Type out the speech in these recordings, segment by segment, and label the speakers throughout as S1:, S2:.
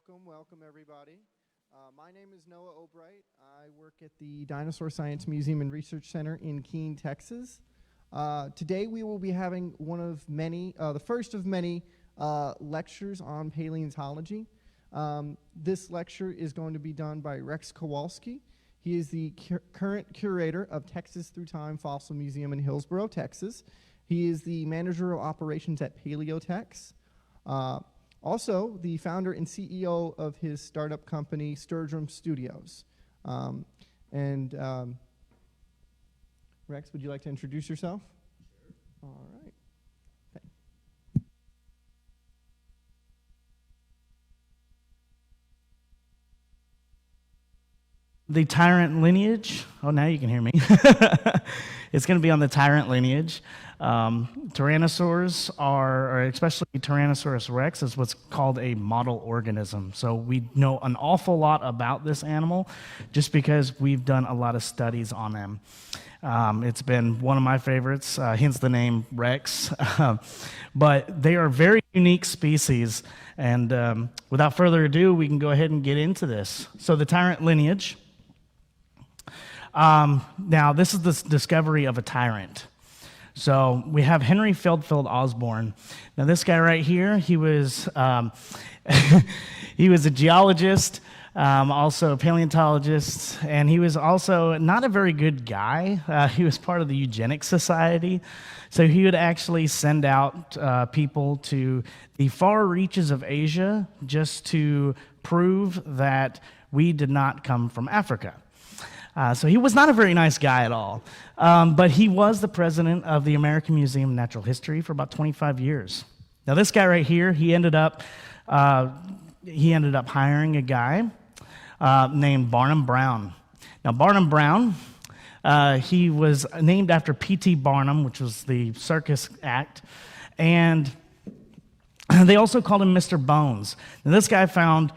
S1: Welcome everybody. My name is Noah Albright. I work at the Dinosaur Science Museum and Research Center in Keene, Texas. Today we will be having the first of many lectures on paleontology. This lecture is going to be done by Rex Kowalski. He is the current curator of Texas Through Time Fossil Museum in Hillsboro, Texas. He is the manager of operations at Paleotex. Also, the founder and CEO of his startup company, Sturrdrum Studios. Rex, would you like to introduce yourself? Sure. All right. Okay.
S2: The Tyrant Lineage. Oh, now you can hear me. It's going to be on the Tyrant Lineage. Tyrannosaurs or especially Tyrannosaurus Rex, is what's called a model organism. So we know an awful lot about this animal just because we've done a lot of studies on them. It's been one of my favorites, hence the name Rex. But they are very unique species. And without further ado, we can go ahead and get into this. So the Tyrant Lineage. Now, this is the discovery of a tyrant. So we have Henry Feldfield Osborn. Now, this guy right here, he was he was a geologist, also a paleontologist, and he was also not a very good guy. He was part of the Eugenics Society. So he would actually send out people to the far reaches of Asia just to prove that we did not come from Africa. So he was not a very nice guy at all, but he was the president of the American Museum of Natural History for about 25 years. Now this guy right here, he ended up hiring a guy named Barnum Brown. Now Barnum Brown, he was named after P.T. Barnum, which was the circus act, and they also called him Mr. Bones. Now this guy found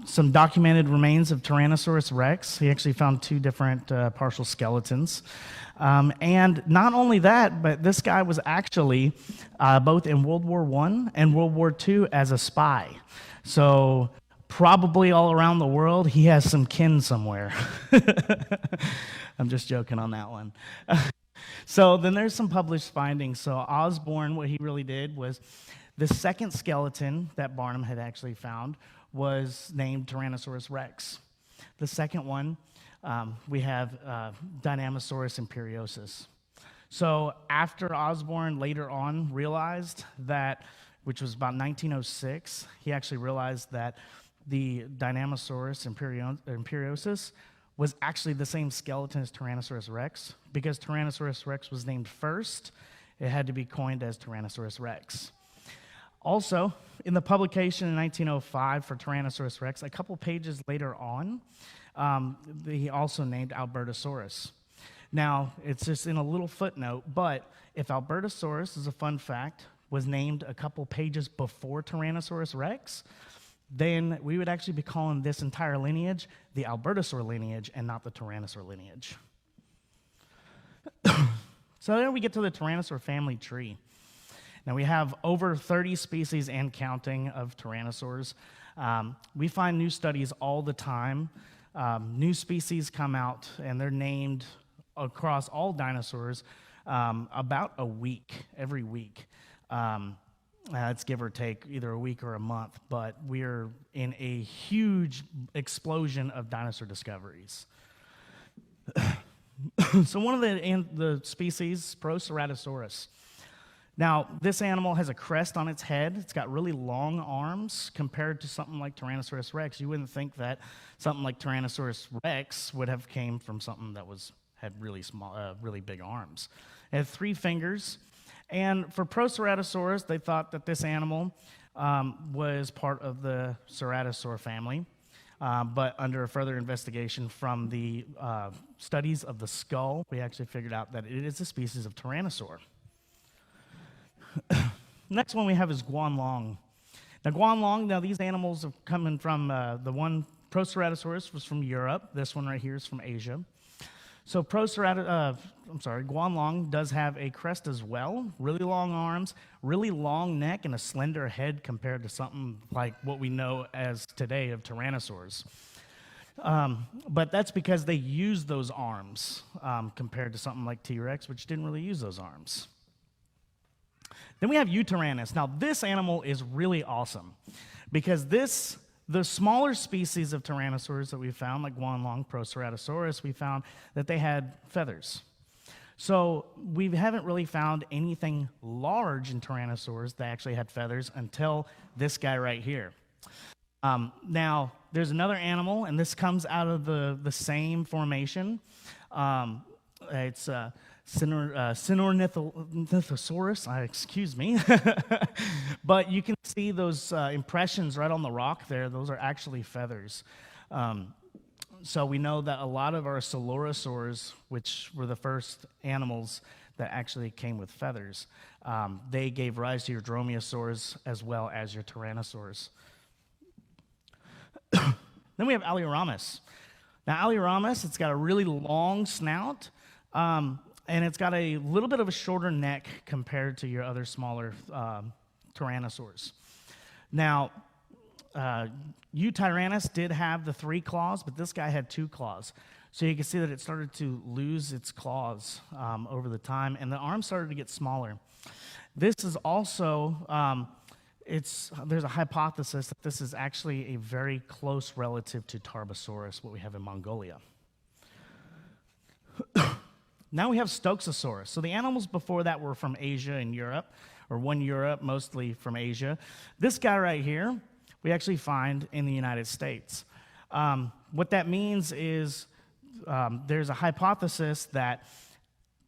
S2: some documented remains of Tyrannosaurus Rex. He actually found two different partial skeletons. And not only that, but this guy was actually both in World War I and World War II as a spy. So probably all around the world, he has some kin somewhere. I'm just joking on that one. So then there's some published findings. So Osborn, what he really did was the second skeleton that Barnum had actually found was named Tyrannosaurus Rex. The second one, we have Tyrannosaurus imperiosus. So after Osborn later on realized that, which was about 1906, he actually realized that the Tyrannosaurus imperiosus was actually the same skeleton as Tyrannosaurus Rex. Because Tyrannosaurus Rex was named first, it had to be coined as Tyrannosaurus Rex. Also, in the publication in 1905 for Tyrannosaurus Rex, a couple pages later on, he also named Albertosaurus. Now, it's just in a little footnote, but if Albertosaurus, is a fun fact, was named a couple pages before Tyrannosaurus Rex, then we would actually be calling this entire lineage the Albertosaur lineage and not the Tyrannosaur lineage. So then we get to the Tyrannosaur family tree. Now, we have over 30 species and counting of tyrannosaurs. We find new studies all the time. New species come out, and they're named across all dinosaurs about a week, every week. It's give or take either a week or a month, but we're in a huge explosion of dinosaur discoveries. So one of the species, Proceratosaurus. Now, this animal has a crest on its head. It's got really long arms compared to something like Tyrannosaurus Rex. You wouldn't think that something like Tyrannosaurus Rex would have came from something that had really small, really big arms. It had 3 fingers. And for Proceratosaurus, they thought that this animal was part of the Ceratosaur family. But under further investigation from the studies of the skull, we actually figured out that it is a species of Tyrannosaur. Next one we have is Guanlong. Now, these animals are coming from the one Proceratosaurus was from Europe. This one right here is from Asia. So Guanlong does have a crest as well, really long arms, really long neck, and a slender head compared to something like what we know as today of tyrannosaurs. But that's because they use those arms compared to something like T-Rex, which didn't really use those arms. Then we have Tyrannus. Now, this animal is really awesome because the smaller species of tyrannosaurs that we found, like Guanlong, Proceratosaurus, we found that they had feathers. So we haven't really found anything large in tyrannosaurs that actually had feathers until this guy right here. Now, there's another animal, and this comes out of the same formation. It's Tyrannosaurus, excuse me. But you can see those impressions right on the rock there. Those are actually feathers. So we know that a lot of our Coelurosaurs, which were the first animals that actually came with feathers, they gave rise to your dromaeosaurs as well as your tyrannosaurs. Then we have Alioramus. Now, Alioramus, it's got a really long snout, and it's got a little bit of a shorter neck compared to your other smaller tyrannosaurs. Now, Tyrannus did have the 3 claws, but this guy had 2 claws. So you can see that it started to lose its claws over the time, and the arms started to get smaller. This is also, there's a hypothesis that this is actually a very close relative to Tarbosaurus, what we have in Mongolia. Now we have Stoxosaurus. So the animals before that were from Asia and Europe, or one Europe, mostly from Asia. This guy right here, we actually find in the United States. What that means is there's a hypothesis that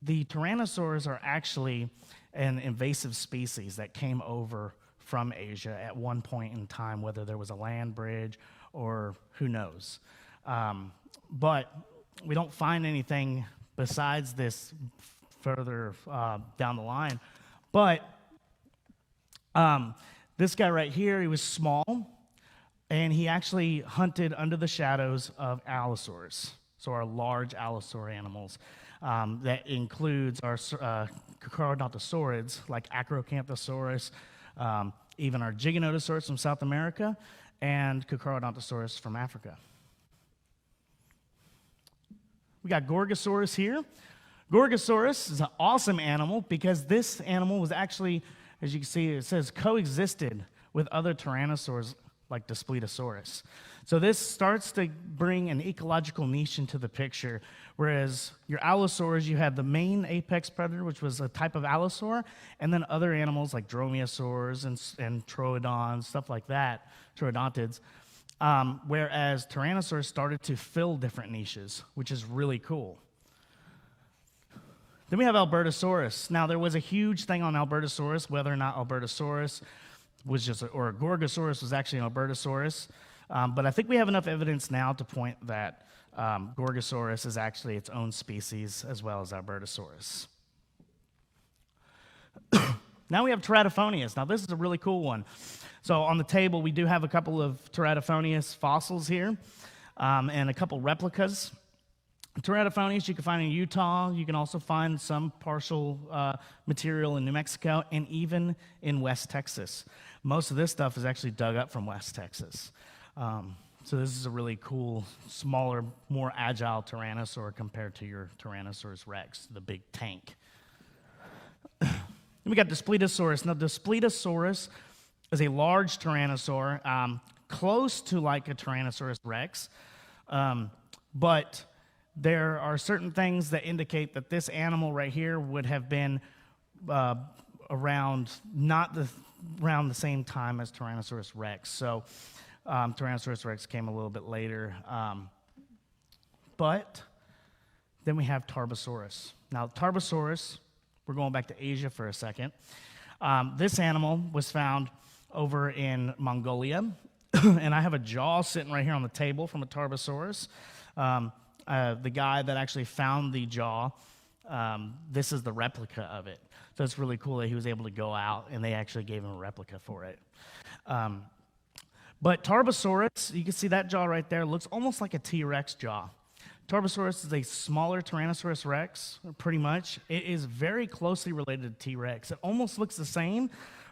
S2: the tyrannosaurs are actually an invasive species that came over from Asia at one point in time, whether there was a land bridge or who knows. But we don't find anything besides this further down the line. But this guy right here, he was small, and he actually hunted under the shadows of allosaurs, so our large allosaur animals. That includes our Cucurodontosaurids, like Acrocanthosaurus, even our Giganotosaurus from South America, and Cucurodontosaurus from Africa. We got Gorgosaurus here. Gorgosaurus is an awesome animal because this animal was actually, as you can see, it says coexisted with other tyrannosaurs like Daspletosaurus. So this starts to bring an ecological niche into the picture, whereas your allosaurs, you had the main apex predator, which was a type of allosaur, and then other animals like dromaeosaurs and troodons, stuff like that, troodontids, whereas tyrannosaurs started to fill different niches, which is really cool. Then we have Albertosaurus. Now, there was a huge thing on Albertosaurus, whether or not Albertosaurus was just, or Gorgosaurus was actually an Albertosaurus. But I think we have enough evidence now to point that Gorgosaurus is actually its own species as well as Albertosaurus. Now we have Teratophonius. Now, this is a really cool one. So on the table, we do have a couple of Teratophonius fossils here and a couple replicas. Teratophonius you can find in Utah. You can also find some partial material in New Mexico and even in West Texas. Most of this stuff is actually dug up from West Texas. So this is a really cool, smaller, more agile Tyrannosaur compared to your Tyrannosaurus Rex, the big tank. Then we got Daspletosaurus. Now, Daspletosaurus is a large Tyrannosaur, close to like a Tyrannosaurus Rex, but there are certain things that indicate that this animal right here would have been around the same time as Tyrannosaurus Rex. So Tyrannosaurus Rex came a little bit later. But then we have Tarbosaurus. Now, Tarbosaurus, we're going back to Asia for a second. This animal was found over in Mongolia, and I have a jaw sitting right here on the table from a Tarbosaurus. The guy that actually found the jaw, this is the replica of it. So it's really cool that he was able to go out and they actually gave him a replica for it. But Tarbosaurus, you can see that jaw right there, looks almost like a T-Rex jaw. Tarbosaurus is a smaller Tyrannosaurus Rex, pretty much. It is very closely related to T-Rex. It almost looks the same.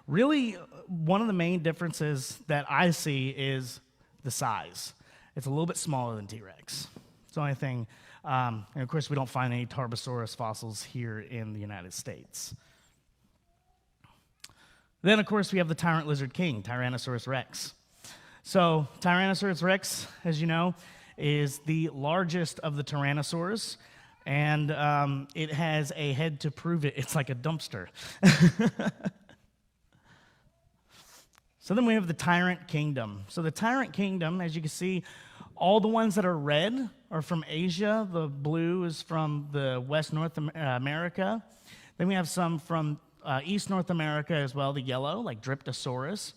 S2: Really, one of the main differences that I see is the size. It's a little bit smaller than T-Rex. It's the only thing. And of course, we don't find any Tarbosaurus fossils here in the United States. Then, of course, we have the Tyrant Lizard King, Tyrannosaurus Rex. So, Tyrannosaurus Rex, as you know, is the largest of the tyrannosaurs, and it has a head to prove it. It's like a dumpster. So then we have the Tyrant Kingdom. So the Tyrant Kingdom, as you can see, all the ones that are red are from Asia. The blue is from the West North America. Then we have some from East North America as well, the yellow, like Dryptosaurus.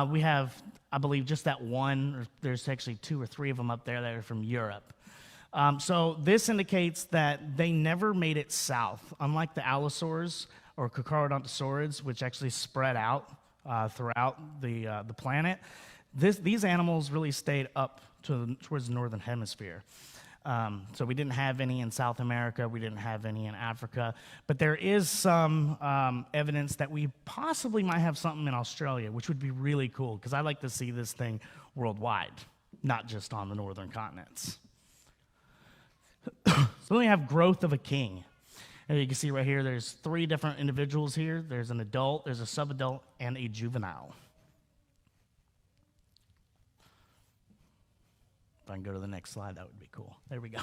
S2: We have, I believe, just that one, or there's actually 2 or 3 of them up there that are from Europe. So this indicates that they never made it south, unlike the Allosaurs or Carcharodontosaurids, which actually spread out throughout the planet. These animals really stayed up towards the northern hemisphere. So we didn't have any in South America, we didn't have any in Africa, but there is some evidence that we possibly might have something in Australia, which would be really cool, because I like to see this thing worldwide, not just on the northern continents. So then we have growth of a king. And you can see right here, there's 3 different individuals here. There's an adult, there's a subadult, and a juvenile. If I can go to the next slide, that would be cool. There we go.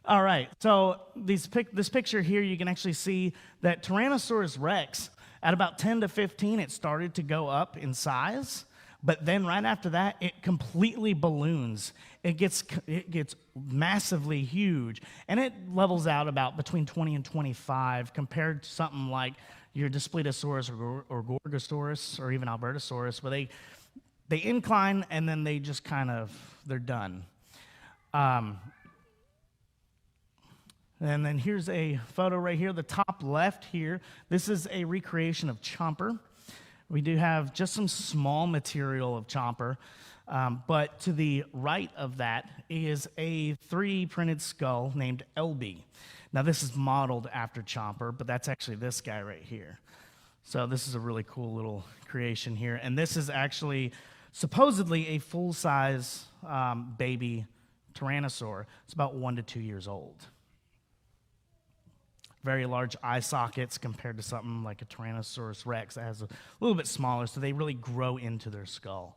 S2: All right, so this picture here, you can actually see that Tyrannosaurus Rex, at about 10 to 15, it started to go up in size, but then right after that, it completely balloons. It gets massively huge, and it levels out about between 20 and 25 compared to something like your Daspletosaurus or Gorgosaurus or even Albertosaurus, where they incline and then they just they're done. And then here's a photo right here, the top left here. This is a recreation of Chomper. We do have just some small material of Chomper, but to the right of that is a 3D printed skull named LB. Now this is modeled after Chomper, but that's actually this guy right here. So this is a really cool little creation here, and this is actually supposedly a full-size baby Tyrannosaur. It's about 1 to 2 years old. Very large eye sockets compared to something like a Tyrannosaurus Rex that has a little bit smaller, so they really grow into their skull.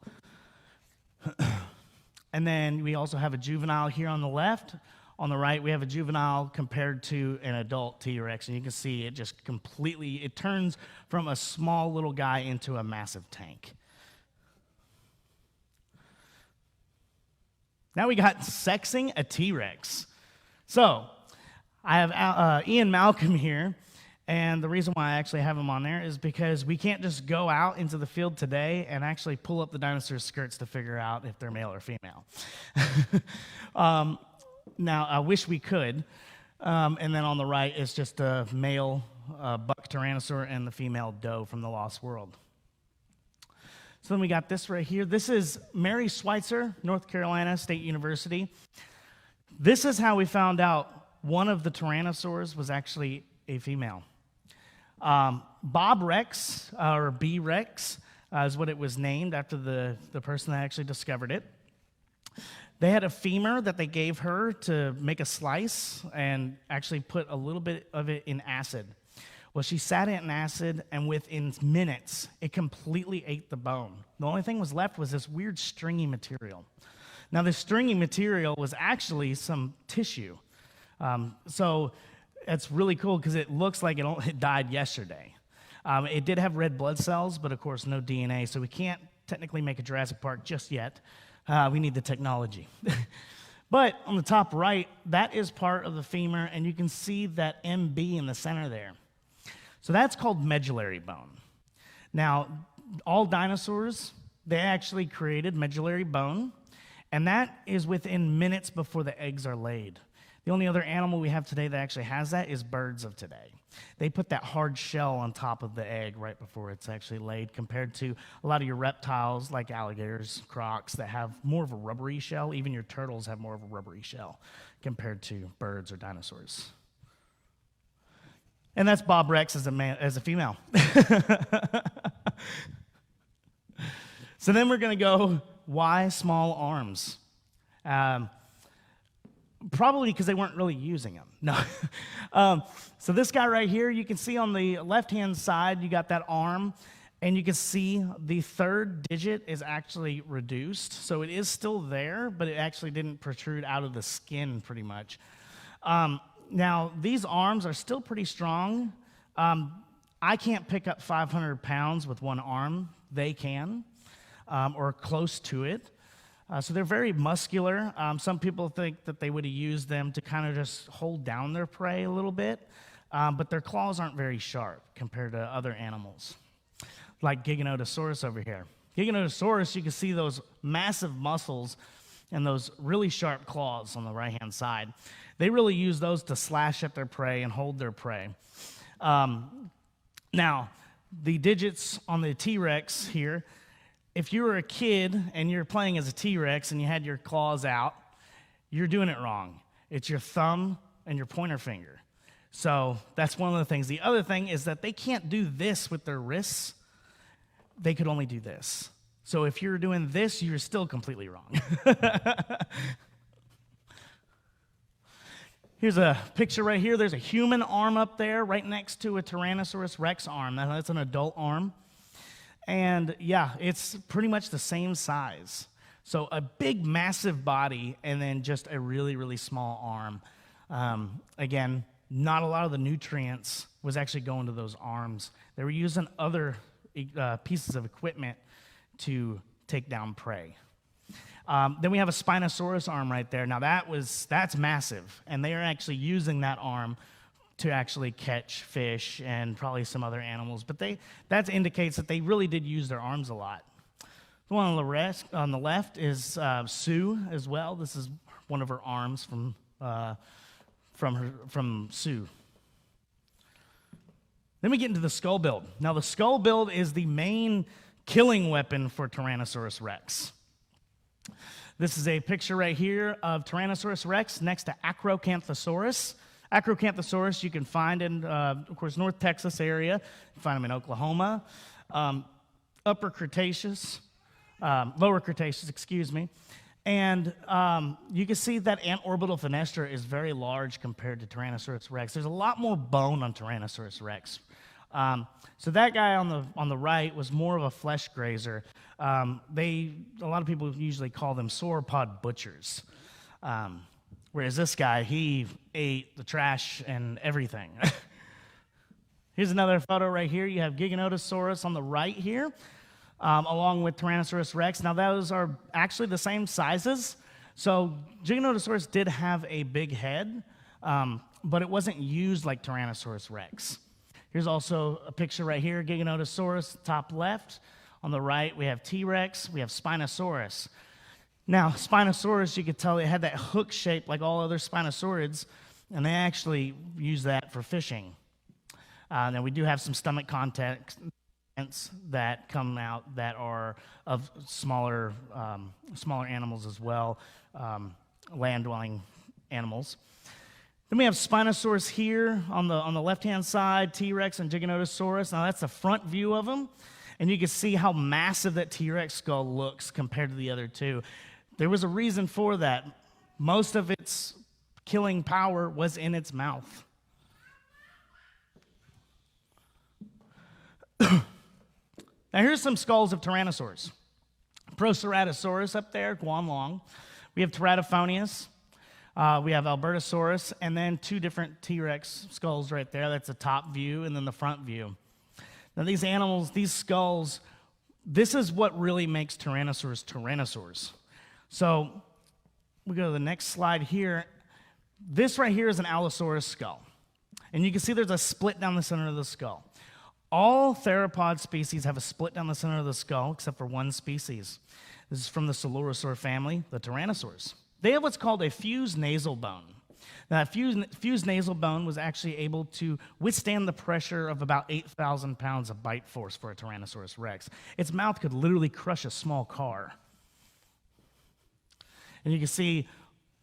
S2: And then we also have a juvenile here on the left. On the right, we have a juvenile compared to an adult T-Rex, and you can see it just completely, it turns from a small little guy into a massive tank. Now we got sexing a T-Rex. So I have Ian Malcolm here, and the reason why I actually have him on there is because we can't just go out into the field today and actually pull up the dinosaur skirts to figure out if they're male or female. Now, I wish we could. And then on the right is just a male buck tyrannosaur and the female doe from the Lost World. So then we got this right here. This is Mary Schweitzer, North Carolina State University. This is how we found out one of the tyrannosaurs was actually a female. Bob Rex, or B. Rex, is what it was named after the person that actually discovered it. They had a femur that they gave her to make a slice and actually put a little bit of it in acid. Well, she sat it in acid, and within minutes, it completely ate the bone. The only thing was left was this weird stringy material. Now, this stringy material was actually some tissue. So it's really cool because it looks like it died yesterday. It did have red blood cells, but of course no DNA, so we can't technically make a Jurassic Park just yet. We need the technology. But on the top right, that is part of the femur, and you can see that MB in the center there. So that's called medullary bone. Now, all dinosaurs, they actually created medullary bone, and that is within minutes before the eggs are laid. The only other animal we have today that actually has that is birds of today. They put that hard shell on top of the egg right before it's actually laid, compared to a lot of your reptiles like alligators, crocs, that have more of a rubbery shell. Even your turtles have more of a rubbery shell compared to birds or dinosaurs. And that's Bob Rex as a female. So then we're going to go, why small arms? Probably because they weren't really using them. No. So this guy right here, you can see on the left-hand side, you got that arm, and you can see the third digit is actually reduced. So it is still there, but it actually didn't protrude out of the skin pretty much. Now, these arms are still pretty strong. I can't pick up 500 pounds with one arm. They can, or close to it. So they're very muscular. Some people think that they would have used them to kind of just hold down their prey a little bit, but their claws aren't very sharp compared to other animals, like Giganotosaurus over here. Giganotosaurus, you can see those massive muscles and those really sharp claws on the right-hand side. They really use those to slash at their prey and hold their prey. Now, the digits on the T-Rex here, if you were a kid and you're playing as a T-Rex and you had your claws out, you're doing it wrong. It's your thumb and your pointer finger. So that's one of the things. The other thing is that they can't do this with their wrists. They could only do this. So if you're doing this, you're still completely wrong. Here's a picture right here. There's a human arm up there right next to a Tyrannosaurus Rex arm. That's an adult arm. And yeah, it's pretty much the same size. So a big, massive body, and then just a really, really small arm. Again, not a lot of the nutrients was actually going to those arms. They were using other pieces of equipment to take down prey. Then we have a Spinosaurus arm right there. Now that's massive, and they are actually using that arm to actually catch fish and probably some other animals. But that indicates that they really did use their arms a lot. The one on the left is Sue as well. This is one of her arms from Sue. Then we get into the skull build. Now the skull build is the main killing weapon for Tyrannosaurus Rex. This is a picture right here of Tyrannosaurus Rex next to Acrocanthosaurus. Acrocanthosaurus you can find in, of course, North Texas area. You find them in Oklahoma. Upper Cretaceous, Lower Cretaceous, excuse me. And you can see that antorbital fenestra is very large compared to Tyrannosaurus Rex. There's a lot more bone on Tyrannosaurus Rex. So that guy on the right was more of a flesh grazer. A lot of people usually call them sauropod butchers. Whereas this guy, he ate the trash and everything. Here's another photo right here. You have Giganotosaurus on the right here, along with Tyrannosaurus Rex. Now, those are actually the same sizes. So Giganotosaurus did have a big head, but it wasn't used like Tyrannosaurus Rex. Here's also a picture right here, Giganotosaurus, top left. On the right, we have T-Rex, we have Spinosaurus. Now, Spinosaurus, you could tell it had that hook shape like all other Spinosaurids, and they actually use that for fishing. Now, we do have some stomach contents that come out that are of smaller animals as well, land-dwelling animals. Then we have Spinosaurus here on the left-hand side, T-Rex and Giganotosaurus. Now, that's a front view of them, and you can see how massive that T-Rex skull looks compared to the other two. There was a reason for that. Most of its killing power was in its mouth. Now here's some skulls of Tyrannosaurs. Proceratosaurus up there, Guanlong. We have Teratophonius. We have Albertosaurus, and then two different T-Rex skulls right there. That's the top view and then the front view. Now these animals, these skulls, this is what really makes Tyrannosaurs Tyrannosaurs. So we go to the next slide here. This right here is an Allosaurus skull. And you can see there's a split down the center of the skull. All theropod species have a split down the center of the skull, except for one species. This is from the Coelurosaur family, the Tyrannosaurs. They have what's called a fused nasal bone. Now, that fused nasal bone was actually able to withstand the pressure of about 8,000 pounds of bite force for a Tyrannosaurus Rex. Its mouth could literally crush a small car. And you can see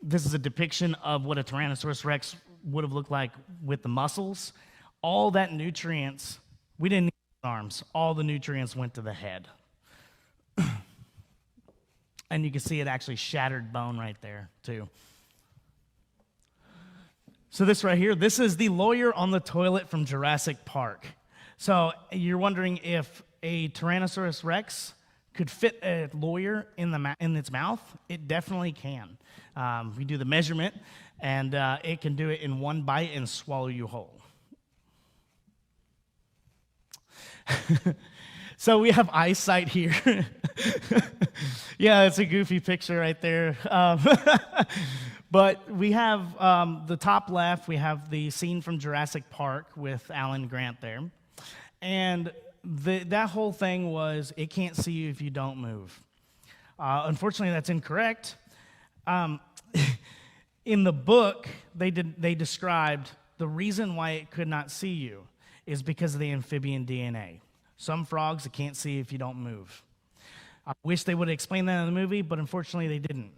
S2: this is a depiction of what a Tyrannosaurus Rex would have looked like with the muscles. All that nutrients, we didn't need arms. All the nutrients went to the head. And you can see it actually shattered bone right there, too. So this right here, this is the lawyer on the toilet from Jurassic Park. So you're wondering if a Tyrannosaurus Rex could fit a lawyer in its mouth? It definitely can. We do the measurement, and it can do it in one bite and swallow you whole. So we have eyesight here. Yeah, it's a goofy picture right there. But we have the top left, we have the scene from Jurassic Park with Alan Grant there. And that whole thing was, it can't see you if you don't move. Unfortunately, that's incorrect. In the book, they described the reason why it could not see you is because of the amphibian DNA. Some frogs, it can't see if you don't move. I wish they would have explained that in the movie, but unfortunately they didn't.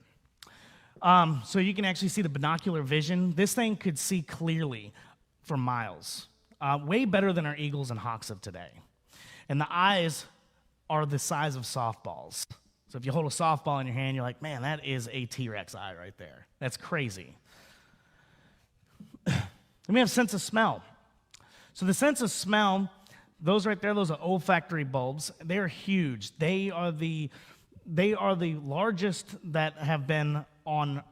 S2: So you can actually see the binocular vision. This thing could see clearly for miles, way better than our eagles and hawks of today. And the eyes are the size of softballs. So if you hold a softball in your hand, you're like, man, that is a T-Rex eye right there. That's crazy. Then we have sense of smell. So the sense of smell, those right there, those are olfactory bulbs. They're huge. They are the largest that have been on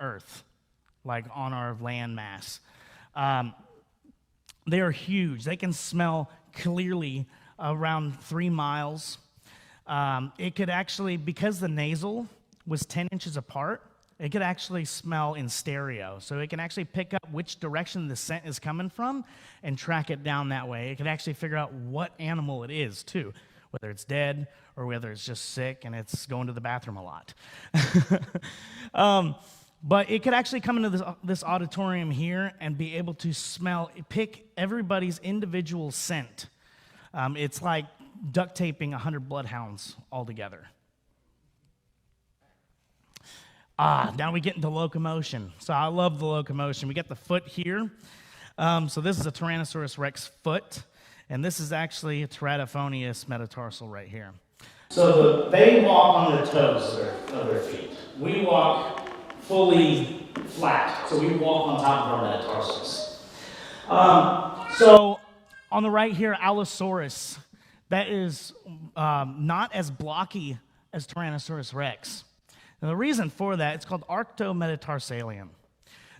S2: Earth, like on our land mass. They are huge. They can smell clearly around 3 miles. It could actually, because the nasal was 10 inches apart, it could actually smell in stereo. So it can actually pick up which direction the scent is coming from and track it down that way. It can actually figure out what animal it is, too, whether it's dead or whether it's just sick and it's going to the bathroom a lot. But it could actually come into this auditorium here and be able to pick everybody's individual scent. It's like duct taping 100 bloodhounds all together. Now we get into locomotion. So I love the locomotion. We got the foot here. So this is a Tyrannosaurus Rex foot, and this is actually a Teratophonius metatarsal right here. So they walk on the toes of their feet. We walk fully flat, so we walk on top of our metatarsals. So on the right here, Allosaurus, that is not as blocky as Tyrannosaurus Rex. And the reason for that, it's called arctometatarsalum.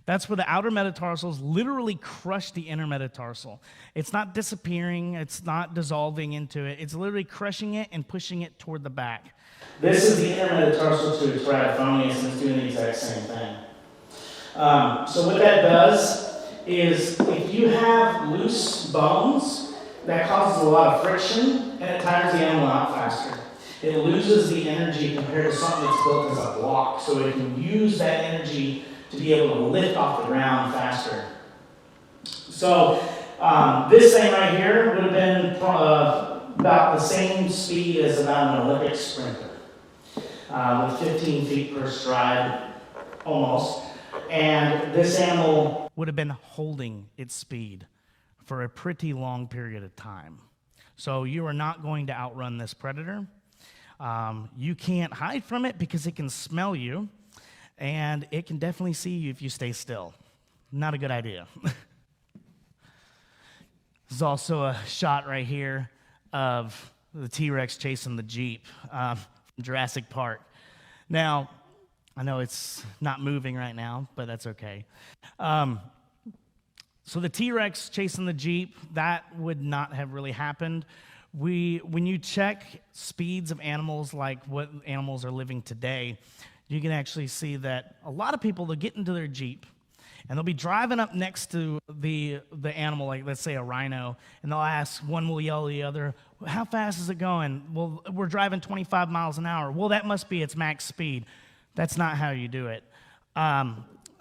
S2: That's where the outer metatarsals literally crush the inner metatarsal. It's not disappearing, it's not dissolving into it, it's literally crushing it and pushing it toward the back. This is the inner metatarsal to a Teratophonius, and it's doing the exact same thing. So what that does is, if you have loose bones, that causes a lot of friction, and it tires the animal out faster. It loses the energy compared to something that's built as a block, so it can use that energy to be able to lift off the ground faster. So this thing right here would have been about the same speed as about an Olympic sprinter, with 15 feet per stride, almost. And this animal would have been holding its speed for a pretty long period of time. So you are not going to outrun this predator. You can't hide from it because it can smell you, and it can definitely see you if you stay still. Not a good idea. There's also a shot right here of the T-Rex chasing the Jeep from Jurassic Park. Now, I know it's not moving right now, but that's okay. So the T-Rex chasing the Jeep, that would not have really happened. When you check speeds of animals like what animals are living today, you can actually see that a lot of people, they'll get into their Jeep, and they'll be driving up next to the animal, like let's say a rhino, and they'll ask, one will yell at the other, how fast is it going? Well, we're driving 25 miles an hour. Well, that must be its max speed. That's not how you do it.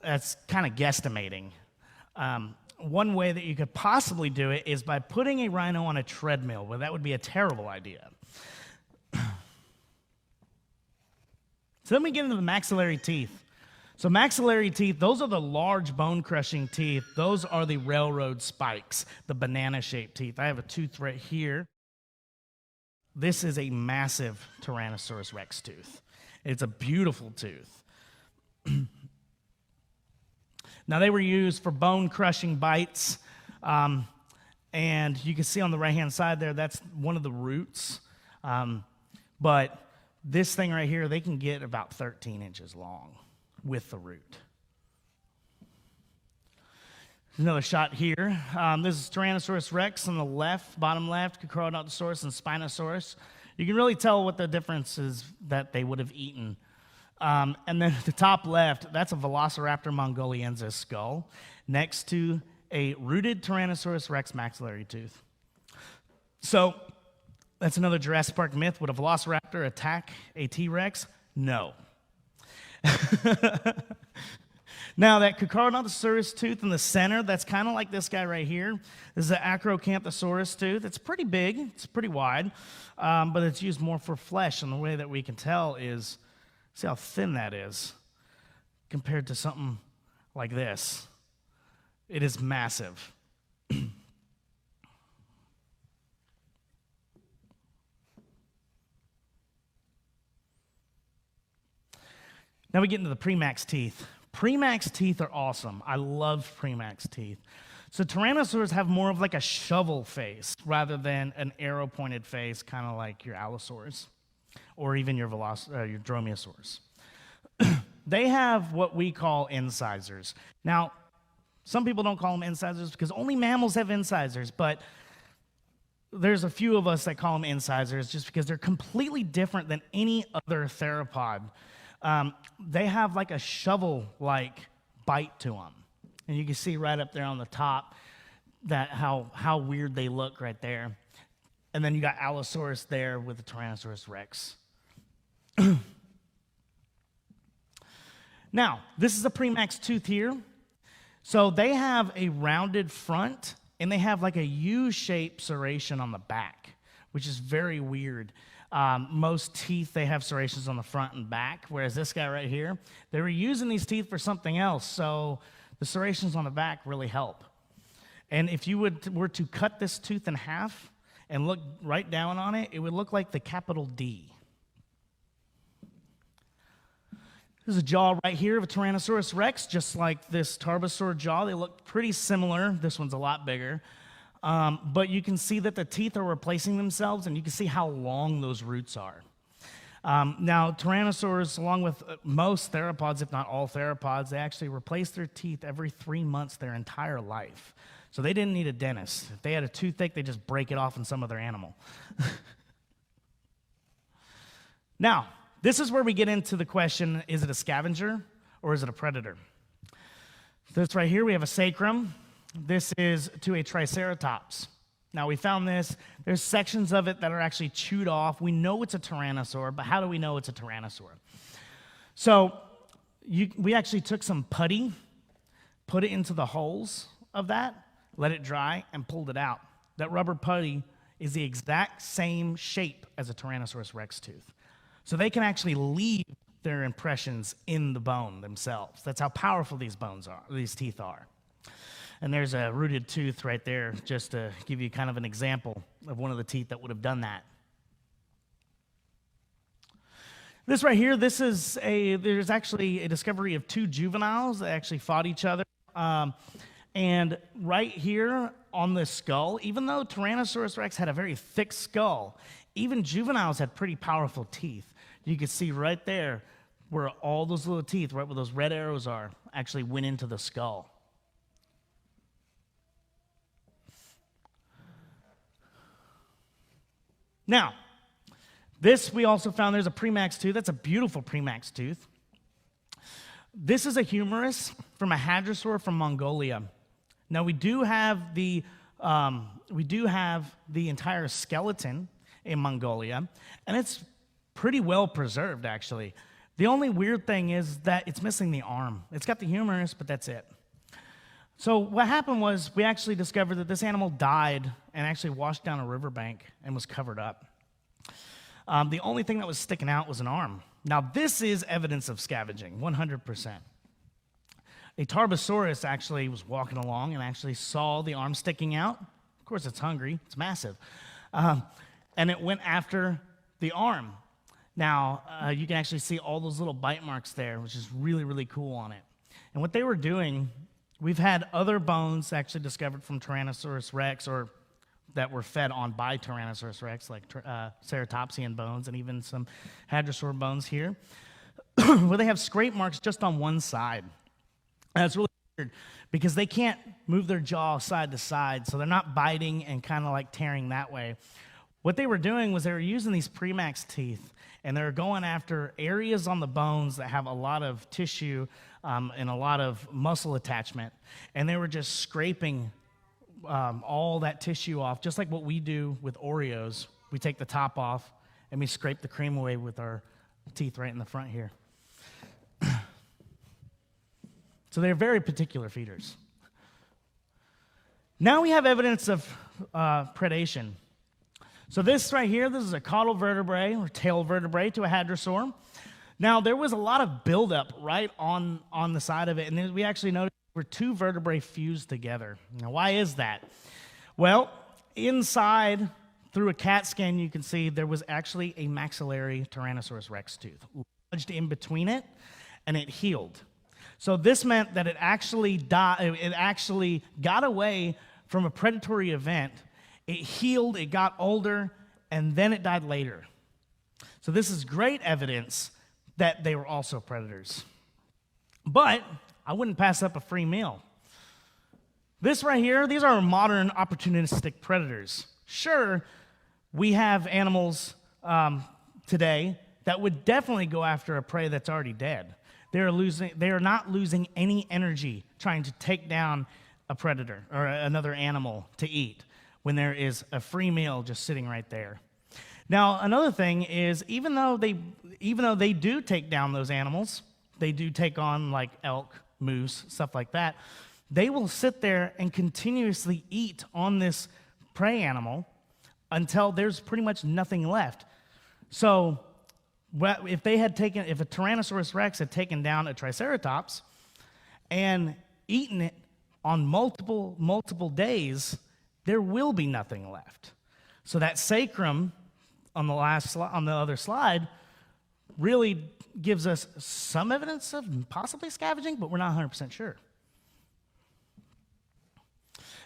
S2: that's kind of guesstimating. One way that you could possibly do it is by putting a rhino on a treadmill, but that would be a terrible idea. So then we get into the maxillary teeth. So maxillary teeth, those are the large bone-crushing teeth. Those are the railroad spikes, the banana-shaped teeth. I have a tooth right here. This is a massive Tyrannosaurus Rex tooth. It's a beautiful tooth. Now, they were used for bone-crushing bites, and you can see on the right-hand side there, that's one of the roots. But this thing right here, they can get about 13 inches long with the root. Another shot here. This is Tyrannosaurus Rex on the left, bottom left, Cadorhynchosaurus and Spinosaurus. You can really tell what the difference is that they would have eaten. And then at the top left, that's a Velociraptor mongoliensis skull next to a rooted Tyrannosaurus Rex maxillary tooth. So that's another Jurassic Park myth. Would a Velociraptor attack a T-Rex? No. Now, that Cadorhynchosaurus tooth in the center, that's kind of like this guy right here. This is an Acrocanthosaurus tooth. It's pretty big. It's pretty wide, but it's used more for flesh. And the way that we can tell is, see how thin that is compared to something like this. It is massive. Now we get into the premax teeth. Premax teeth are awesome. I love premax teeth. So tyrannosaurs have more of like a shovel face rather than an arrow-pointed face, kind of like your allosaurs or even your dromaeosaurs. They have what we call incisors. Now, some people don't call them incisors because only mammals have incisors, but there's a few of us that call them incisors just because they're completely different than any other theropod. They have like a shovel-like bite to them. And you can see right up there on the top that how weird they look right there. And then you got Allosaurus there with the Tyrannosaurus Rex. Now, this is a premax tooth here. So they have a rounded front, and they have like a U-shaped serration on the back, which is very weird. Most teeth, they have serrations on the front and back, whereas this guy right here, they were using these teeth for something else, so the serrations on the back really help. And if you were to cut this tooth in half and look right down on it, it would look like the capital D. There's a jaw right here of a Tyrannosaurus Rex, just like this Tarbosaur jaw. They look pretty similar. This one's a lot bigger. But you can see that the teeth are replacing themselves, and you can see how long those roots are. Now, tyrannosaurs, along with most theropods, if not all theropods, they actually replace their teeth every 3 months their entire life. So they didn't need a dentist. If they had a toothache, they just break it off in some other animal. Now, this is where we get into the question, is it a scavenger or is it a predator? This right here, we have a sacrum. This is to a Triceratops. Now, we found this. There's sections of it that are actually chewed off. We know it's a tyrannosaur, but how do we know it's a tyrannosaur? So we actually took some putty, put it into the holes of that, let it dry, and pulled it out. That rubber putty is the exact same shape as a Tyrannosaurus Rex tooth. So they can actually leave their impressions in the bone themselves. That's how powerful these teeth are. And there's a rooted tooth right there, just to give you kind of an example of one of the teeth that would have done that. This right here, there's actually a discovery of two juveniles that actually fought each other. And right here on this skull, even though Tyrannosaurus Rex had a very thick skull, even juveniles had pretty powerful teeth. You can see right there where all those little teeth, right where those red arrows are, actually went into the skull. Now, this we also found there's a premax tooth. That's a beautiful premax tooth. This is a humerus from a hadrosaur from Mongolia. Now we do have the entire skeleton in Mongolia, and it's pretty well preserved actually. The only weird thing is that it's missing the arm. It's got the humerus, but that's it. So what happened was we actually discovered that this animal died and actually washed down a riverbank and was covered up. The only thing that was sticking out was an arm. Now, this is evidence of scavenging, 100%. A Tarbosaurus actually was walking along and actually saw the arm sticking out. Of course, it's hungry. It's massive. And it went after the arm. Now, you can actually see all those little bite marks there, which is really, really cool on it. And what they were doing, we've had other bones actually discovered from Tyrannosaurus Rex, or that were fed on by Tyrannosaurus Rex, like ceratopsian bones and even some hadrosaur bones here, where they have scrape marks just on one side. And it's really weird because they can't move their jaw side to side, so they're not biting and kind of like tearing that way. What they were doing was they were using these premax teeth, and they're going after areas on the bones that have a lot of tissue and a lot of muscle attachment, and they were just scraping all that tissue off, just like what we do with Oreos. We take the top off, and we scrape the cream away with our teeth right in the front here. So they're very particular feeders. Now we have evidence of predation. So this right here, this is a caudal vertebrae or tail vertebrae to a hadrosaur. Now there was a lot of buildup right on the side of it, and we actually noticed there were two vertebrae fused together. Now why is that? Well, inside, through a CAT scan, you can see there was actually a maxillary Tyrannosaurus Rex tooth lodged in between it, and it healed. So this meant that it actually got away from a predatory event. It healed, it got older, and then it died later. So this is great evidence that they were also predators. But I wouldn't pass up a free meal. This right here, these are modern opportunistic predators. Sure, we have animals today that would definitely go after a prey that's already dead. They are not losing any energy trying to take down a predator or another animal to eat when there is a free meal just sitting right there. Now, another thing is, even though they do take down those animals, they do take on like elk, moose, stuff like that, they will sit there and continuously eat on this prey animal until there's pretty much nothing left. So if a Tyrannosaurus Rex had taken down a Triceratops and eaten it on multiple days, there will be nothing left. So that sacrum on the other slide really gives us some evidence of possibly scavenging, but we're not 100% sure.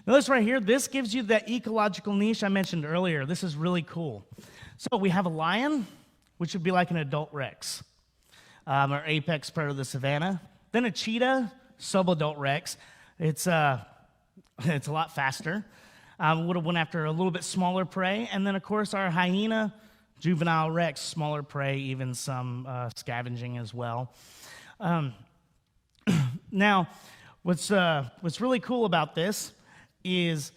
S2: Now this right here, this gives you that ecological niche I mentioned earlier. This is really cool. So we have a lion, which would be like an adult Rex, or apex predator of the savanna. Then a cheetah, subadult Rex. It's a lot faster. Would have went after a little bit smaller prey. And then, of course, our hyena, juvenile Rex, smaller prey, even some scavenging as well. Now, what's really cool about this is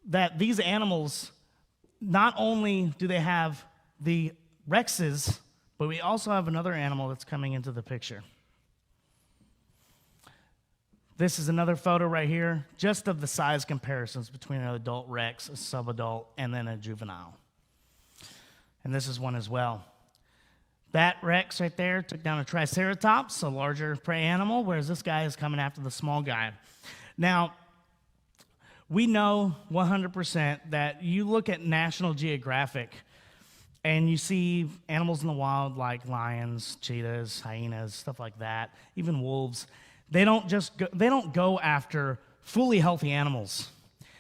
S2: that these animals, not only do they have the Rexes, but we also have another animal that's coming into the picture. This is another photo right here, just of the size comparisons between an adult Rex, a subadult, and then a juvenile. And this is one as well. That Rex right there took down a Triceratops, a larger prey animal, whereas this guy is coming after the small guy. Now, we know 100% that you look at National Geographic and you see animals in the wild like lions, cheetahs, hyenas, stuff like that, even wolves. They don't go after fully healthy animals.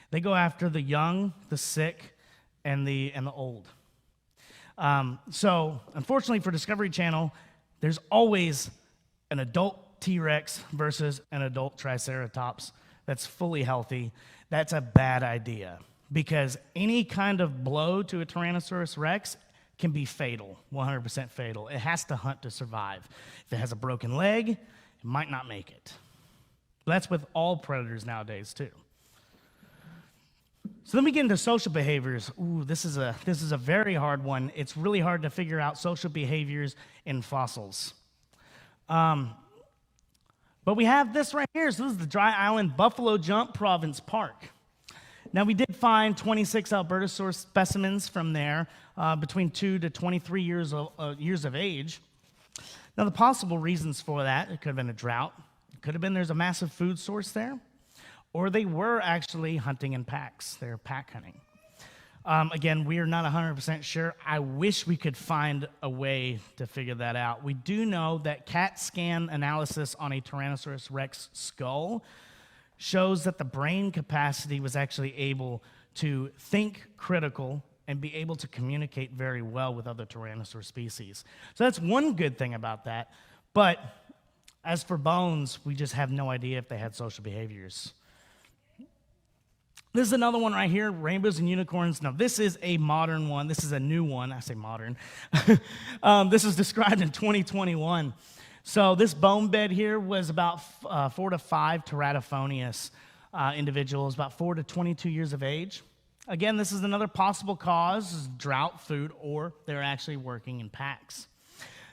S2: They go after the young, the sick, and the old. So, unfortunately for Discovery Channel, there's always an adult T-Rex versus an adult Triceratops that's fully healthy. That's a bad idea because any kind of blow to a Tyrannosaurus Rex can be fatal, 100% fatal. It has to hunt to survive. If it has a broken leg, it might not make it. That's with all predators nowadays too. So then we get into social behaviors. Ooh, this is a very hard one. It's really hard to figure out social behaviors in fossils. But we have this right here. So this is the Dry Island Buffalo Jump Province Park. Now, we did find 26 Albertosaurus specimens from there, between 2 to 23 years of age. Now, the possible reasons for that, it could have been a drought. It could have been there's a massive food source there. Or they were actually hunting in packs. They're pack hunting. Again, we are not 100% sure. I wish we could find a way to figure that out. We do know that CAT scan analysis on a Tyrannosaurus Rex skull shows that the brain capacity was actually able to think critical and be able to communicate very well with other Tyrannosaur species. So that's one good thing about that. But as for bones, we just have no idea if they had social behaviors. This is another one right here, rainbows and unicorns. Now, this is a modern one. This is a new one. I say modern. This was described in 2021. So this bone bed here was about 4 to 5 teratophonius individuals, about 4 to 22 years of age. Again, this is another possible cause, is drought, food, or they're actually working in packs.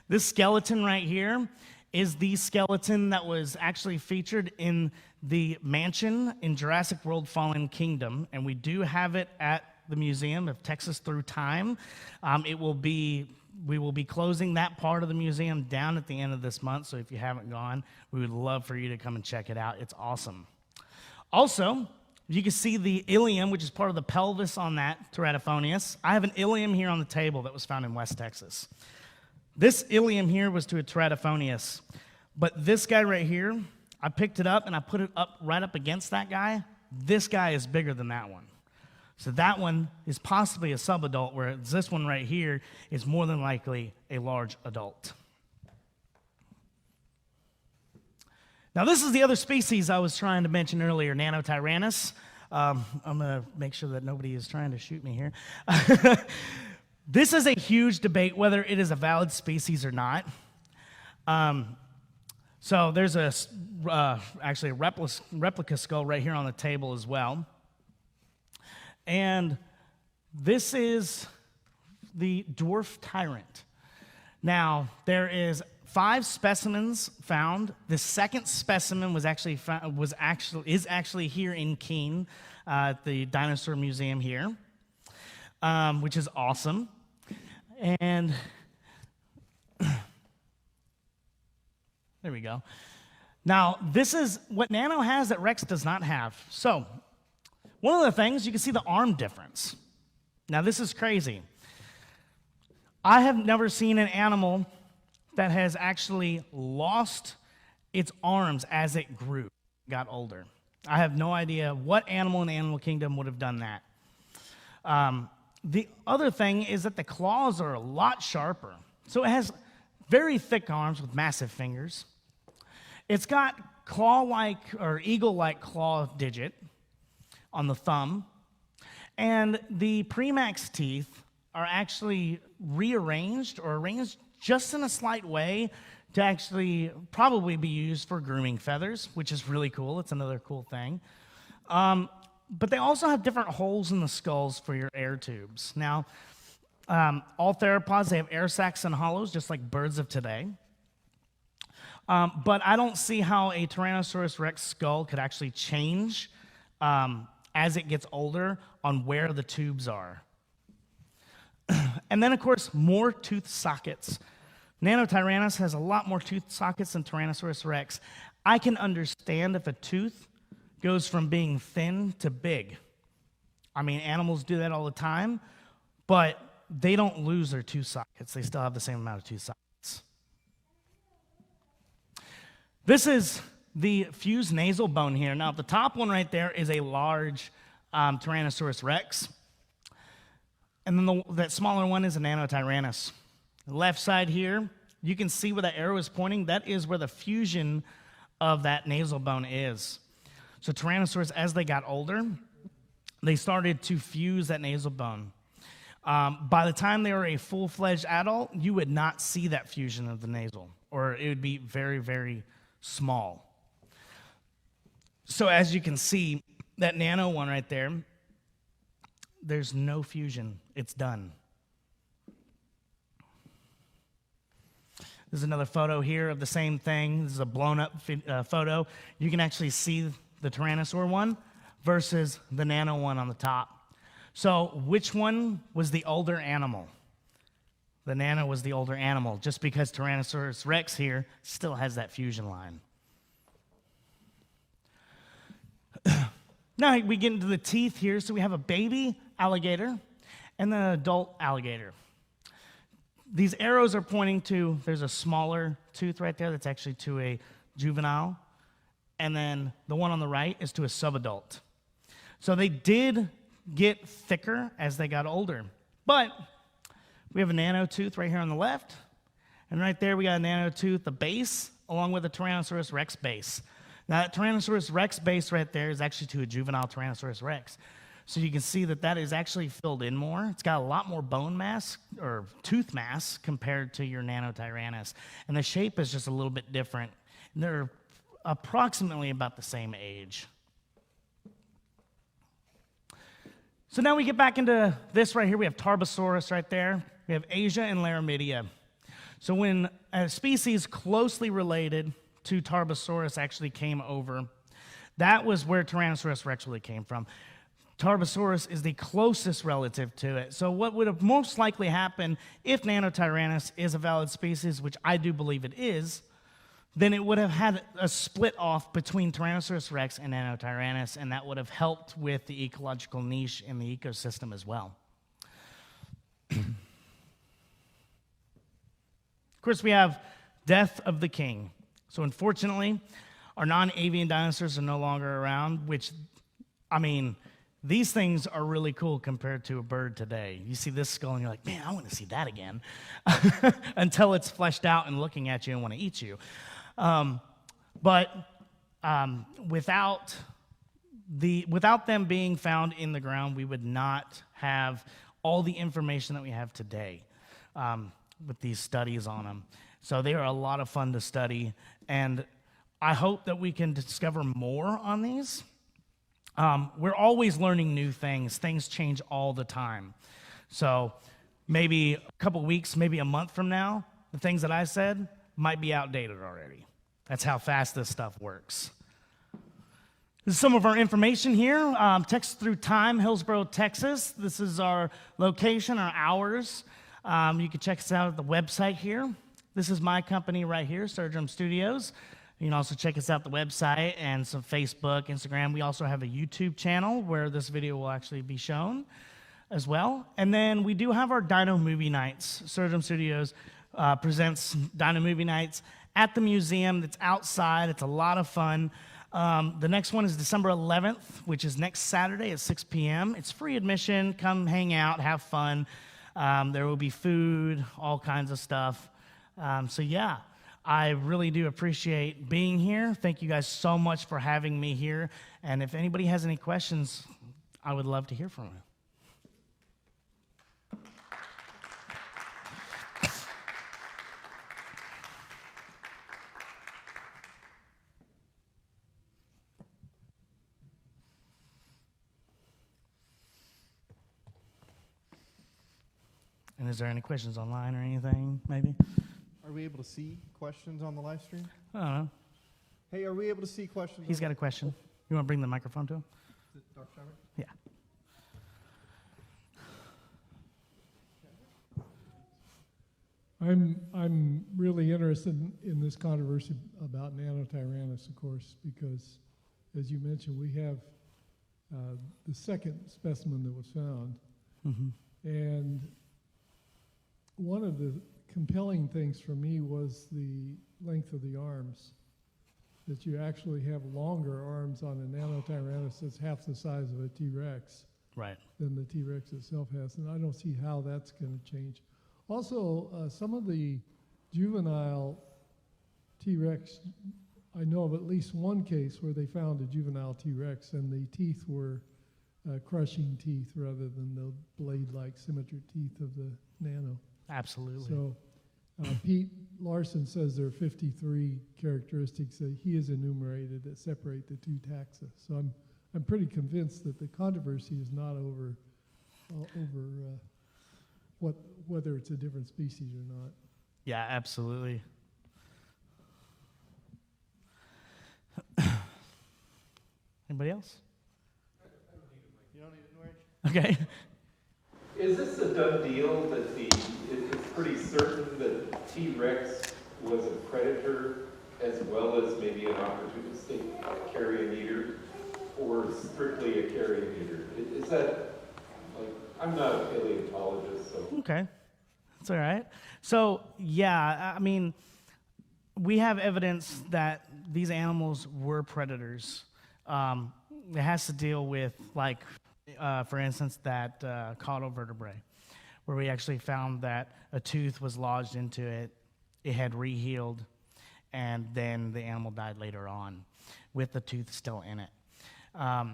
S2: This skeleton right here is the skeleton that was actually featured in the mansion in Jurassic World Fallen Kingdom, and we do have it at the Museum of Texas Through Time. We will be closing that part of the museum down at the end of this month, so if you haven't gone, we would love for you to come and check it out. It's awesome. Also, you can see the ilium, which is part of the pelvis on that teratophonius. I have an ilium here on the table that was found in West Texas. This ilium here was to a teratophonius, but this guy right here, I picked it up and I put it up right up against that guy. This guy is bigger than that one. So that one is possibly a subadult, whereas this one right here is more than likely a large adult. Now, this is the other species I was trying to mention earlier, Nanotyrannus. I'm going to make sure that nobody is trying to shoot me here. This is a huge debate whether it is a valid species or not. So there's actually a replica skull right here on the table as well. And this is the dwarf tyrant. Now, there is 5 specimens found. The second specimen is actually here in Keene at the Dinosaur Museum here, which is awesome. And there we go. Now, this is what Nano has that Rex does not have. So, one of the things, you can see the arm difference. Now, this is crazy. I have never seen an animal that has actually lost its arms as it grew, got older. I have no idea what animal in the animal kingdom would have done that. The other thing is that the claws are a lot sharper. So it has very thick arms with massive fingers. It's got claw-like or eagle-like claw digit on the thumb. And the premax teeth are actually rearranged or arranged just in a slight way to actually probably be used for grooming feathers, which is really cool. It's another cool thing. But they also have different holes in the skulls for your air tubes. Now, all theropods, they have air sacs and hollows, just like birds of today. But I don't see how a Tyrannosaurus Rex skull could actually change as it gets older on where the tubes are. And then, of course, more tooth sockets. Nanotyrannus has a lot more tooth sockets than Tyrannosaurus Rex. I can understand if a tooth goes from being thin to big. I mean, animals do that all the time, but they don't lose their tooth sockets. They still have the same amount of tooth sockets. This is the fused nasal bone here. Now, the top one right there is a large Tyrannosaurus Rex. And then that smaller one is a Nanotyrannus. The left side here, you can see where the arrow is pointing. That is where the fusion of that nasal bone is. So Tyrannosaurs, as they got older, they started to fuse that nasal bone. By the time they were a full-fledged adult, you would not see that fusion of the nasal, or it would be very, very small. So as you can see, that nano one right there, there's no fusion. It's done. There's another photo here of the same thing. This is a blown-up photo. You can actually see the Tyrannosaur one versus the Nano one on the top. So which one was the older animal? The Nano was the older animal, just because Tyrannosaurus Rex here still has that fusion line. Now we get into the teeth here. So we have a baby alligator and then an adult alligator. These arrows are pointing to, there's a smaller tooth right there that's actually to a juvenile. And then the one on the right is to a subadult. So they did get thicker as they got older. But we have a nano tooth right here on the left. And right there we got a nano tooth, the base, along with a Tyrannosaurus Rex base. Now that Tyrannosaurus Rex base right there is actually to a juvenile Tyrannosaurus Rex. So you can see that that is actually filled in more. It's got a lot more bone mass or tooth mass compared to your Nanotyrannus. And the shape is just a little bit different. And they're approximately about the same age. So now we get back into this right here. We have Tarbosaurus right there. We have Asia and Laramidia. So when a species closely related to Tarbosaurus actually came over, that was where Tyrannosaurus Rex really came from. Tarbosaurus is the closest relative to it. So what would have most likely happened if Nanotyrannus is a valid species, which I do believe it is, then it would have had a split off between Tyrannosaurus Rex and Nanotyrannus, and that would have helped with the ecological niche in the ecosystem as well. Of course, we have death of the king. So unfortunately, our non-avian dinosaurs are no longer around, which, I mean, these things are really cool compared to a bird today. You see this skull and you're like, man, I want to see that again. Until it's fleshed out and looking at you and want to eat you. Without them being found in the ground, we would not have all the information that we have today with these studies on them. So they are a lot of fun to study, and I hope that we can discover more on these. We're always learning new things. Things change all the time. So maybe a couple weeks, maybe a month from now, the things that I said might be outdated already. That's how fast this stuff works. This is some of our information here. Texas Through Time, Hillsboro, Texas. This is our location, our hours. You can check us out at the website here. This is my company right here, Sturrdrum Studios. You can also check us out the website and some Facebook, Instagram. We also have a YouTube channel where this video will actually be shown as well. And then we do have our Dino Movie Nights. Sturrdrum Studios presents Dino Movie Nights at the museum. It's outside. It's a lot of fun. The next one is December 11th, which is next Saturday at 6 p.m. It's free admission. Come hang out, have fun. There will be food, all kinds of stuff. So yeah, I really do appreciate being here. Thank you guys so much for having me here. And if anybody has any questions, I would love to hear from you. And is there any questions online or anything, maybe?
S1: Are we able to see questions on the live stream?
S2: I don't know.
S1: Hey, are we able to see questions?
S2: He's got a question. You want to bring the microphone to him?
S1: Is it Dr. Schreiber?
S2: Yeah.
S3: I'm really interested in this controversy about Nanotyrannus, of course, because, as you mentioned, we have the second specimen that was found.
S2: Mm-hmm.
S3: And one of the compelling things for me was the length of the arms, that you actually have longer arms on a Nanotyrannus that's half the size of a T-Rex
S2: Right.
S3: than the T-Rex itself has, and I don't see how that's going to change. Also, some of the juvenile T-Rex, I know of at least one case where they found a juvenile T-Rex and the teeth were crushing teeth rather than the blade-like symmetry teeth of the Nano.
S2: Absolutely.
S3: So Pete Larson says there are 53 characteristics that he has enumerated that separate the two taxa. So I'm pretty convinced that the controversy is not over whether it's a different species or not.
S2: Yeah, absolutely. Anybody else?
S1: You don't need it, Rich?
S2: Okay.
S4: Is this a done deal that it's pretty certain that T-Rex was a predator as well as maybe an opportunistic carrion eater, or strictly a carrion eater? Is that, like, I'm not a paleontologist, so.
S2: Okay. That's all right. So, yeah, I mean, we have evidence that these animals were predators. It has to deal with, like, for instance, that caudal vertebrae, where we actually found that a tooth was lodged into it, it had rehealed, and then the animal died later on with the tooth still in it. A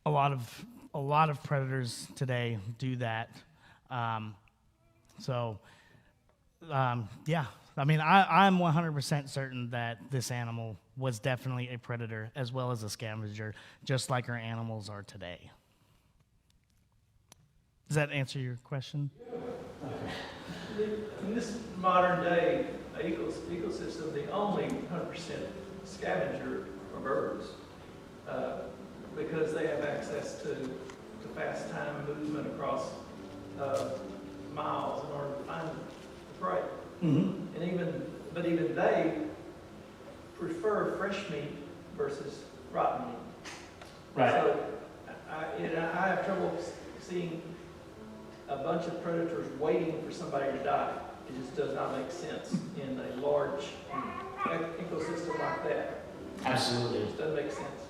S2: lot of predators today do that. Yeah, I mean, I'm 100% certain that this animal was definitely a predator as well as a scavenger, just like our animals are today. Does that answer your question?
S5: In this modern day ecosystem, the only 100% scavenger are birds, because they have access to fast time movement across miles in order to find the prey.
S2: Mm-hmm.
S5: And even they prefer fresh meat versus rotten meat.
S2: Right.
S5: So I have trouble seeing a bunch of predators waiting for somebody to die. It just does not make sense in a large ecosystem like that.
S2: Absolutely.
S5: It just doesn't make sense.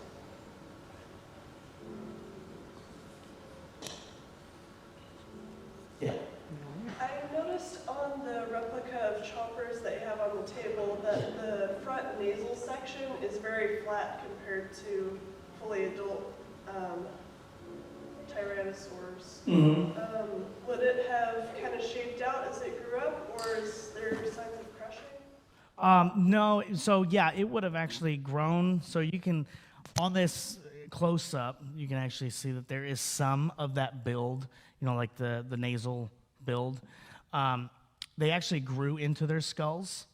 S2: Yeah.
S6: I noticed on the replica of choppers that you have on the table that the front nasal section is very flat compared to fully adult Tyrannosaurs.
S2: Mm-hmm.
S6: Would it have kind of shaped out as it grew up, or is there signs of crushing?
S2: No, so yeah, it would have actually grown. So you can, on this close up, you can actually see that there is some of that build, like the nasal build. They actually grew into their skulls.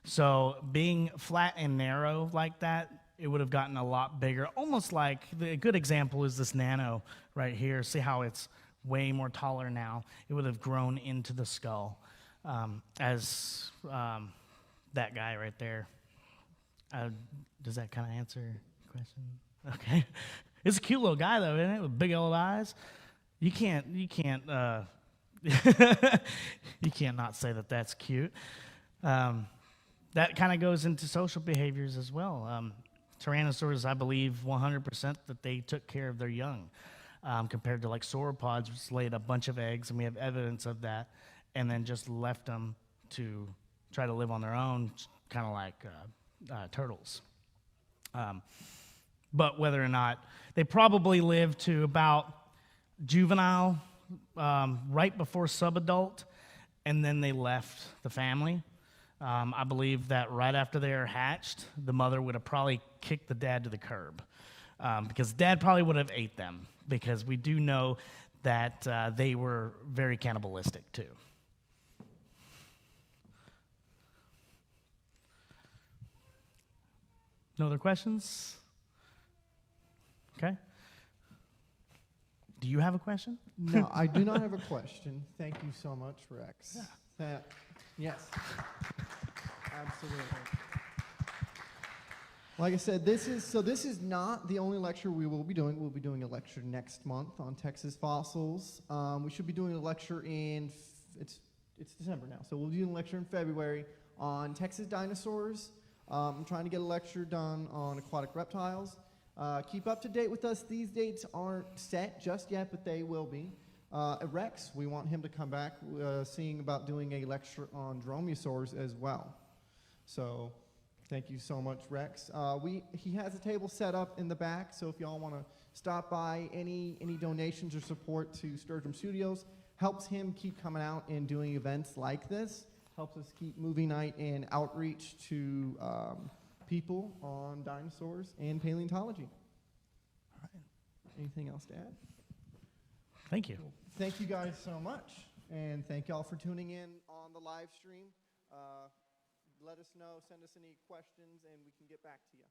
S2: So being flat and narrow like that, it would have gotten a lot bigger. Almost like, a good example is this nano right here. See how it's way more taller now? It would have grown into the skull as that guy right there. Does that kind of answer your question? Okay. It's a cute little guy though, isn't it? With big old eyes. You can't you can't not say that that's cute. That kind of goes into social behaviors as well. Tyrannosaurs, I believe 100% that they took care of their young, compared to like sauropods, which laid a bunch of eggs, and we have evidence of that, and then just left them to try to live on their own, kind of like turtles. But whether or not, they probably lived to about juvenile, right before subadult, and then they left the family. I believe that right after they were hatched, the mother would have probably kicked the dad to the curb, because dad probably would have ate them, because we do know that they were very cannibalistic too. No other questions? Okay. Do you have a question?
S1: No, I do not have a question. Thank you so much, Rex. Yeah. Yes. Absolutely. Like I said, this is not the only lecture we will be doing. We'll be doing a lecture next month on Texas fossils. We should be doing a lecture it's December now, so we'll be doing a lecture in February on Texas dinosaurs. I'm trying to get a lecture done on aquatic reptiles. Keep up to date with us. These dates aren't set just yet, but they will be. Rex, we want him to come back, seeing about doing a lecture on dromaeosaurs as well. So thank you so much, Rex. He has a table set up in the back, so if y'all want to stop by, any donations or support to Sturrdrum Studios helps him keep coming out and doing events like this, helps us keep movie night and outreach to people on dinosaurs and paleontology. All right. Anything else to add?
S2: Thank you.
S1: Well, thank you guys so much, and thank y'all for tuning in on the live stream. Let us know, send us any questions, and we can get back to you.